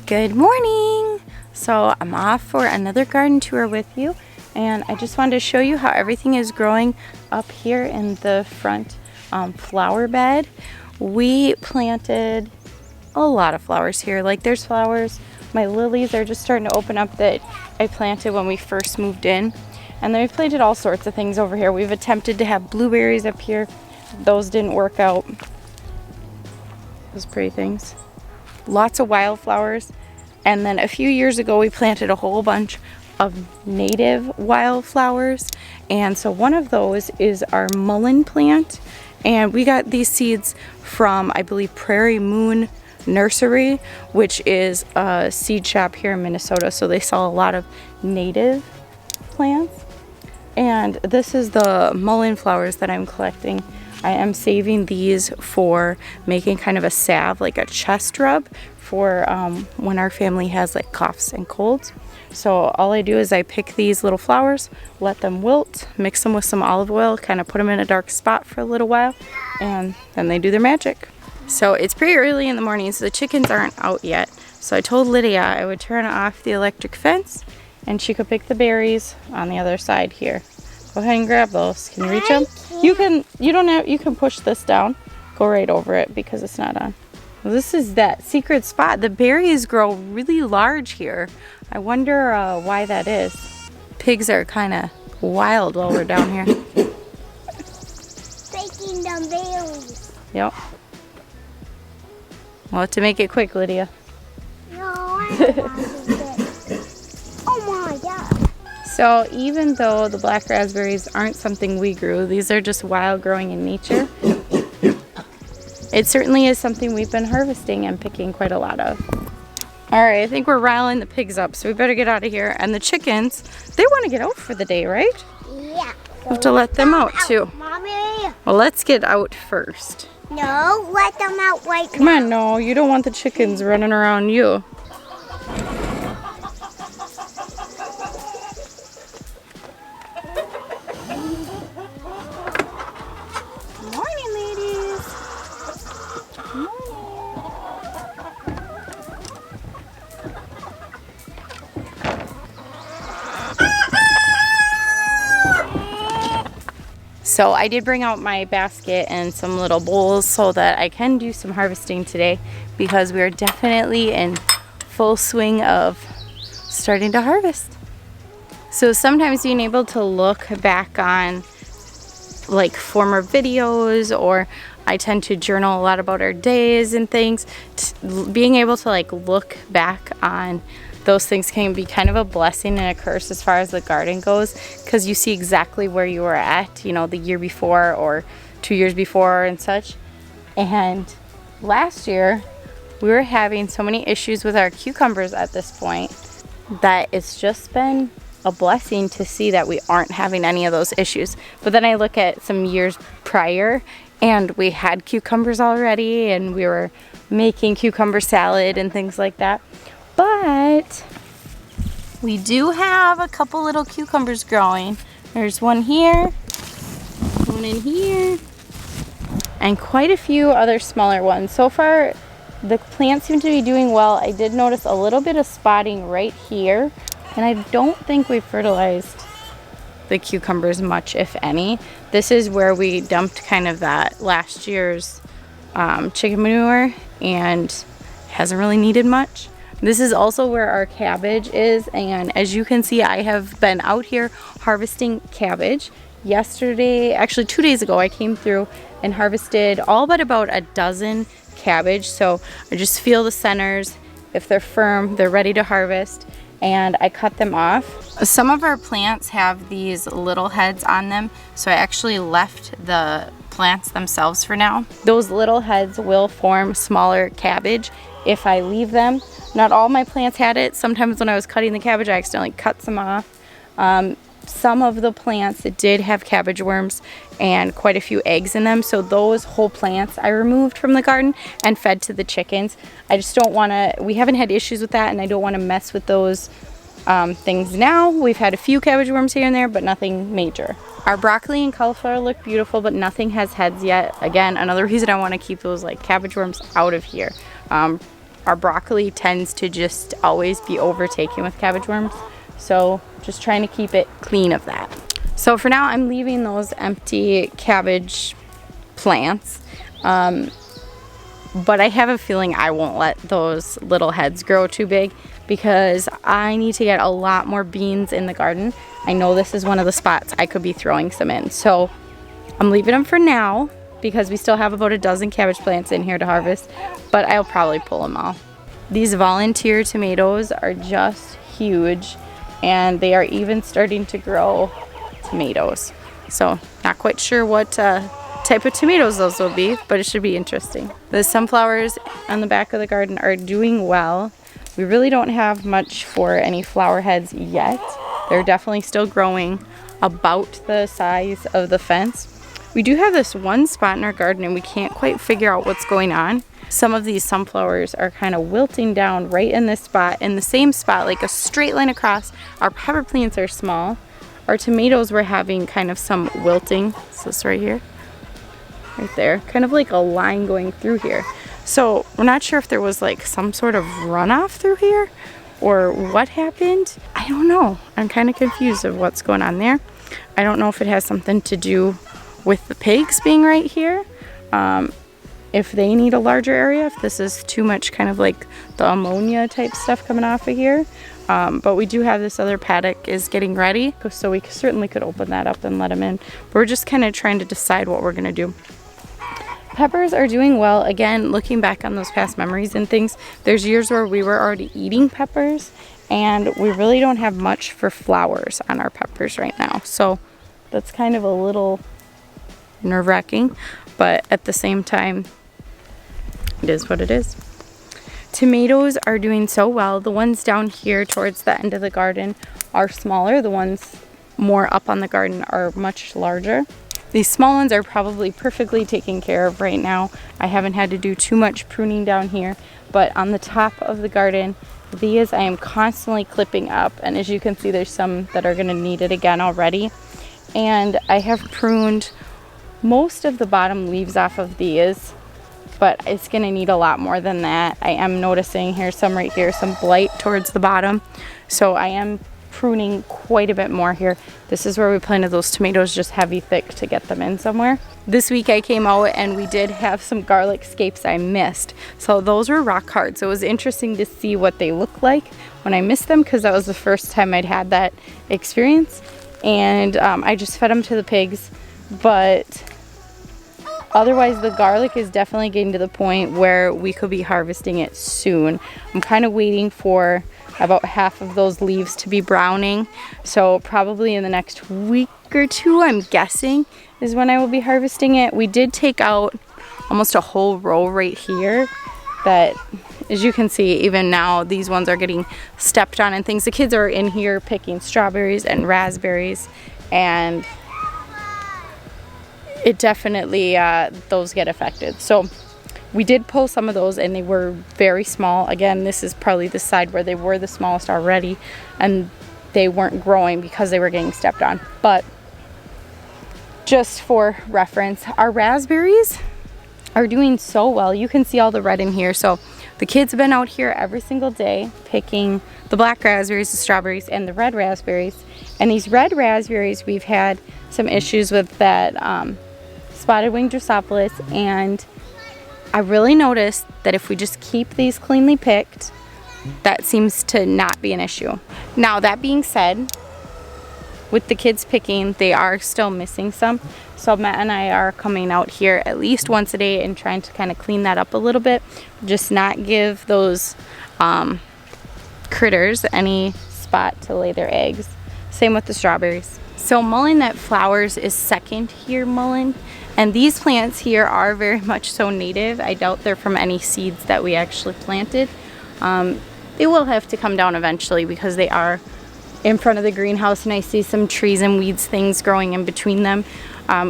Good morning! So I'm off for another garden tour with you, and I just wanted to show you how everything is growing up here in the front flower bed. We planted a lot of flowers here. Like, there's flowers. My lilies are just starting to open up that I planted when we first moved in. And then we've planted all sorts of things over here. We've attempted to have blueberries up here. Those didn't work out. Those pretty things. Lots of wildflowers. And then a few years ago we planted a whole bunch of native wildflowers. And so one of those is our mullein plant. And we got these seeds from, I believe, Prairie Moon Nursery, which is a seed shop here in Minnesota. So they sell a lot of native plants. And this is the mullein flowers that I'm collecting. I am saving these for making kind of a salve, like a chest rub for when our family has like coughs and colds. So all I do is I pick these little flowers, let them wilt, mix them with some olive oil, kind of put them in a dark spot for a little while, and then they do their magic. So it's pretty early in the morning, so the chickens aren't out yet. So I told Lydia I would turn off the electric fence and she could pick the berries on the other side here. Go ahead and grab those. Can you reach them? You can push this down. Go right over it because it's not on. Well, this is that secret spot. The berries grow really large here. I wonder why that is. Pigs are kind of wild while we're down here. Taking the berries. Yep. We'll have to make it quick, Lydia. No, I don't want to get it. Oh my God. So even though the black raspberries aren't something we grew, these are just wild growing in nature. It certainly is something we've been harvesting and picking quite a lot of. All right, I think we're riling the pigs up, so we better get out of here. And the chickens, they want to get out for the day, right? Yeah. We have to let them out too. Mommy. Well, let's get out first. No, let them out right now. Come on, no, you don't want the chickens running around you. Morning, ladies. Morning. So I did bring out my basket and some little bowls so that I can do some harvesting today, because we are definitely in full swing of starting to harvest. So sometimes being able to look back on like former videos, or I tend to journal a lot about our days and things, being able to like look back on those things can be kind of a blessing and a curse as far as the garden goes, because you see exactly where you were at, you know, the year before or 2 years before and such. And last year we were having so many issues with our cucumbers at this point that it's just been a blessing to see that we aren't having any of those issues. But then I look at some years prior and we had cucumbers already, and we were making cucumber salad and things like that. But we do have a couple little cucumbers growing. There's one here, one in here, and quite a few other smaller ones. So far, the plants seem to be doing well. I did notice a little bit of spotting right here, and I don't think we fertilized the cucumbers much, if any. This is where we dumped kind of that last year's chicken manure, and hasn't really needed much. This is also where our cabbage is, and as you can see, I have been out here harvesting cabbage. Yesterday, actually 2 days ago, I came through and harvested all but about a dozen cabbage. So I just feel the centers. If they're firm, they're ready to harvest, and I cut them off. Some of our plants have these little heads on them, so I actually left the plants themselves for now. Those little heads will form smaller cabbage if I leave them. Not all my plants had it. Sometimes when I was cutting the cabbage, I accidentally cut some off. Some of the plants did have cabbage worms and quite a few eggs in them. So those whole plants I removed from the garden and fed to the chickens. I just don't want to, we haven't had issues with that, and I don't want to mess with those things now. We've had a few cabbage worms here and there, but nothing major. Our broccoli and cauliflower look beautiful, but nothing has heads yet. Again, another reason I want to keep those like cabbage worms out of here. our broccoli tends to just always be overtaken with cabbage worms. So just trying to keep it clean of that. So for now, I'm leaving those empty cabbage plants. But I have a feeling I won't let those little heads grow too big because I need to get a lot more beans in the garden. I know this is one of the spots I could be throwing some in. So I'm leaving them for now because we still have about a dozen cabbage plants in here to harvest, but I'll probably pull them all. These volunteer tomatoes are just huge, and they are even starting to grow tomatoes. So not quite sure what type of tomatoes those will be, but it should be interesting. The sunflowers on the back of the garden are doing well. We really don't have much for any flower heads yet. They're definitely still growing about the size of the fence. We do have this one spot in our garden and we can't quite figure out what's going on. Some of these sunflowers are kind of wilting down right in this spot, in the same spot, like a straight line across. Our pepper plants are small. Our tomatoes were having kind of some wilting. So this right here, right there, kind of like a line going through here. So we're not sure if there was like some sort of runoff through here or what happened. I don't know. I'm kind of confused of what's going on there. I don't know if it has something to do with the pigs being right here. If they need a larger area, if this is too much kind of like the ammonia type stuff coming off of here. But we do have this other paddock is getting ready, so we certainly could open that up and let them in. But we're just kind of trying to decide what we're gonna do. Peppers are doing well. Again, looking back on those past memories and things, there's years where we were already eating peppers and we really don't have much for flowers on our peppers right now. So that's kind of a little nerve-wracking, but at the same time, it is what it is. Tomatoes are doing so well. The ones down here towards the end of the garden are smaller. The ones more up on the garden are much larger. These small ones are probably perfectly taken care of right now. I haven't had to do too much pruning down here, but on the top of the garden, these I am constantly clipping up, and as you can see, there's some that are gonna need it again already. And I have pruned most of the bottom leaves off of these, but it's gonna need a lot more than that. I am noticing here some right here, some blight towards the bottom. So I am pruning quite a bit more here. This is where we planted those tomatoes, just heavy thick to get them in somewhere. This week I came out and we did have some garlic scapes I missed. So those were rock hard. So it was interesting to see what they look like when I missed them, because that was the first time I'd had that experience. And I just fed them to the pigs, but otherwise the garlic is definitely getting to the point where we could be harvesting it soon. I'm kind of waiting for about half of those leaves to be browning, so probably in the next week or two, I'm guessing, is when I will be harvesting it. We did take out almost a whole row right here that, as you can see, even now these ones are getting stepped on and things. The kids are in here picking strawberries and raspberries, and it definitely, those get affected. So we did pull some of those and they were very small. Again, this is probably the side where they were the smallest already, and they weren't growing because they were getting stepped on. But just for reference, our raspberries are doing so well. You can see all the red in here. So the kids have been out here every single day picking the black raspberries, the strawberries, and the red raspberries. And these red raspberries, we've had some issues with that spotted wing Drosophilus, and I really noticed that if we just keep these cleanly picked, that seems to not be an issue. Now, that being said, with the kids picking, they are still missing some. So Matt and I are coming out here at least once a day and trying to kind of clean that up a little bit. Just not give those critters any spot to lay their eggs. Same with the strawberries. So mullein that flowers is second here mullein. And these plants here are very much so native. I doubt they're from any seeds that we actually planted. They will have to come down eventually because they are in front of the greenhouse, and I see some trees and weeds things growing in between them.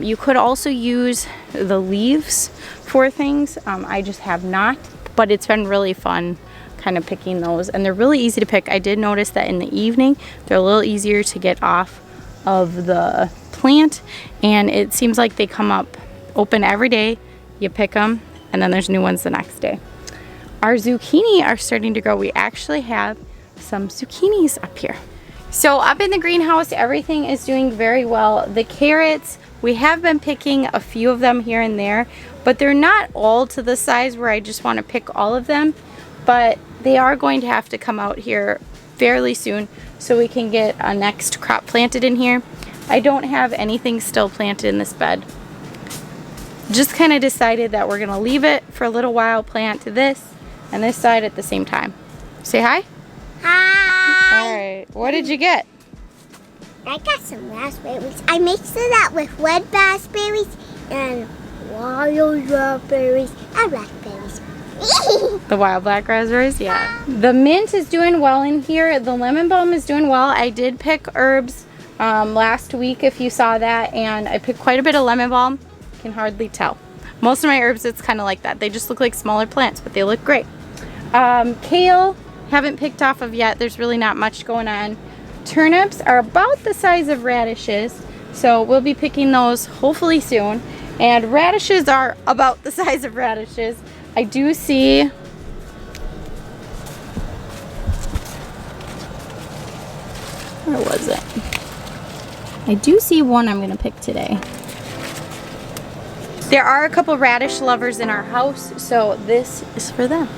You could also use the leaves for things. I just have not, but it's been really fun kind of picking those, and they're really easy to pick. I did notice that in the evening they're a little easier to get off of the plant, and it seems like they come up open every day. You pick them and then there's new ones the next day. our zucchini are starting to grow. We actually have some zucchinis up here. So up in the greenhouse, everything is doing very well. The carrots, we have been picking a few of them here and there, but they're not all to the size where I just want to pick all of them. But they are going to have to come out here fairly soon so we can get a next crop planted in here. I don't have anything still planted in this bed. Just kind of decided that we're going to leave it for a little while, plant this and this side at the same time. Say hi. Hi. All right. What did you get? I got some raspberries. I mixed it up with red raspberries and wild raspberries and raspberries. The wild black raspberries, yeah. The mint is doing well in here. The lemon balm is doing well. I did pick herbs last week, if you saw that, and I picked quite a bit of lemon balm. You can hardly tell. Most of my herbs, it's kind of like that. They just look like smaller plants, but they look great. Kale, haven't picked off of yet. There's really not much going on. Turnips are about the size of radishes, so we'll be picking those hopefully soon. And radishes are about the size of radishes. I do see where was it? I do see one I'm gonna pick today. There are a couple radish lovers in our house, so this is for them.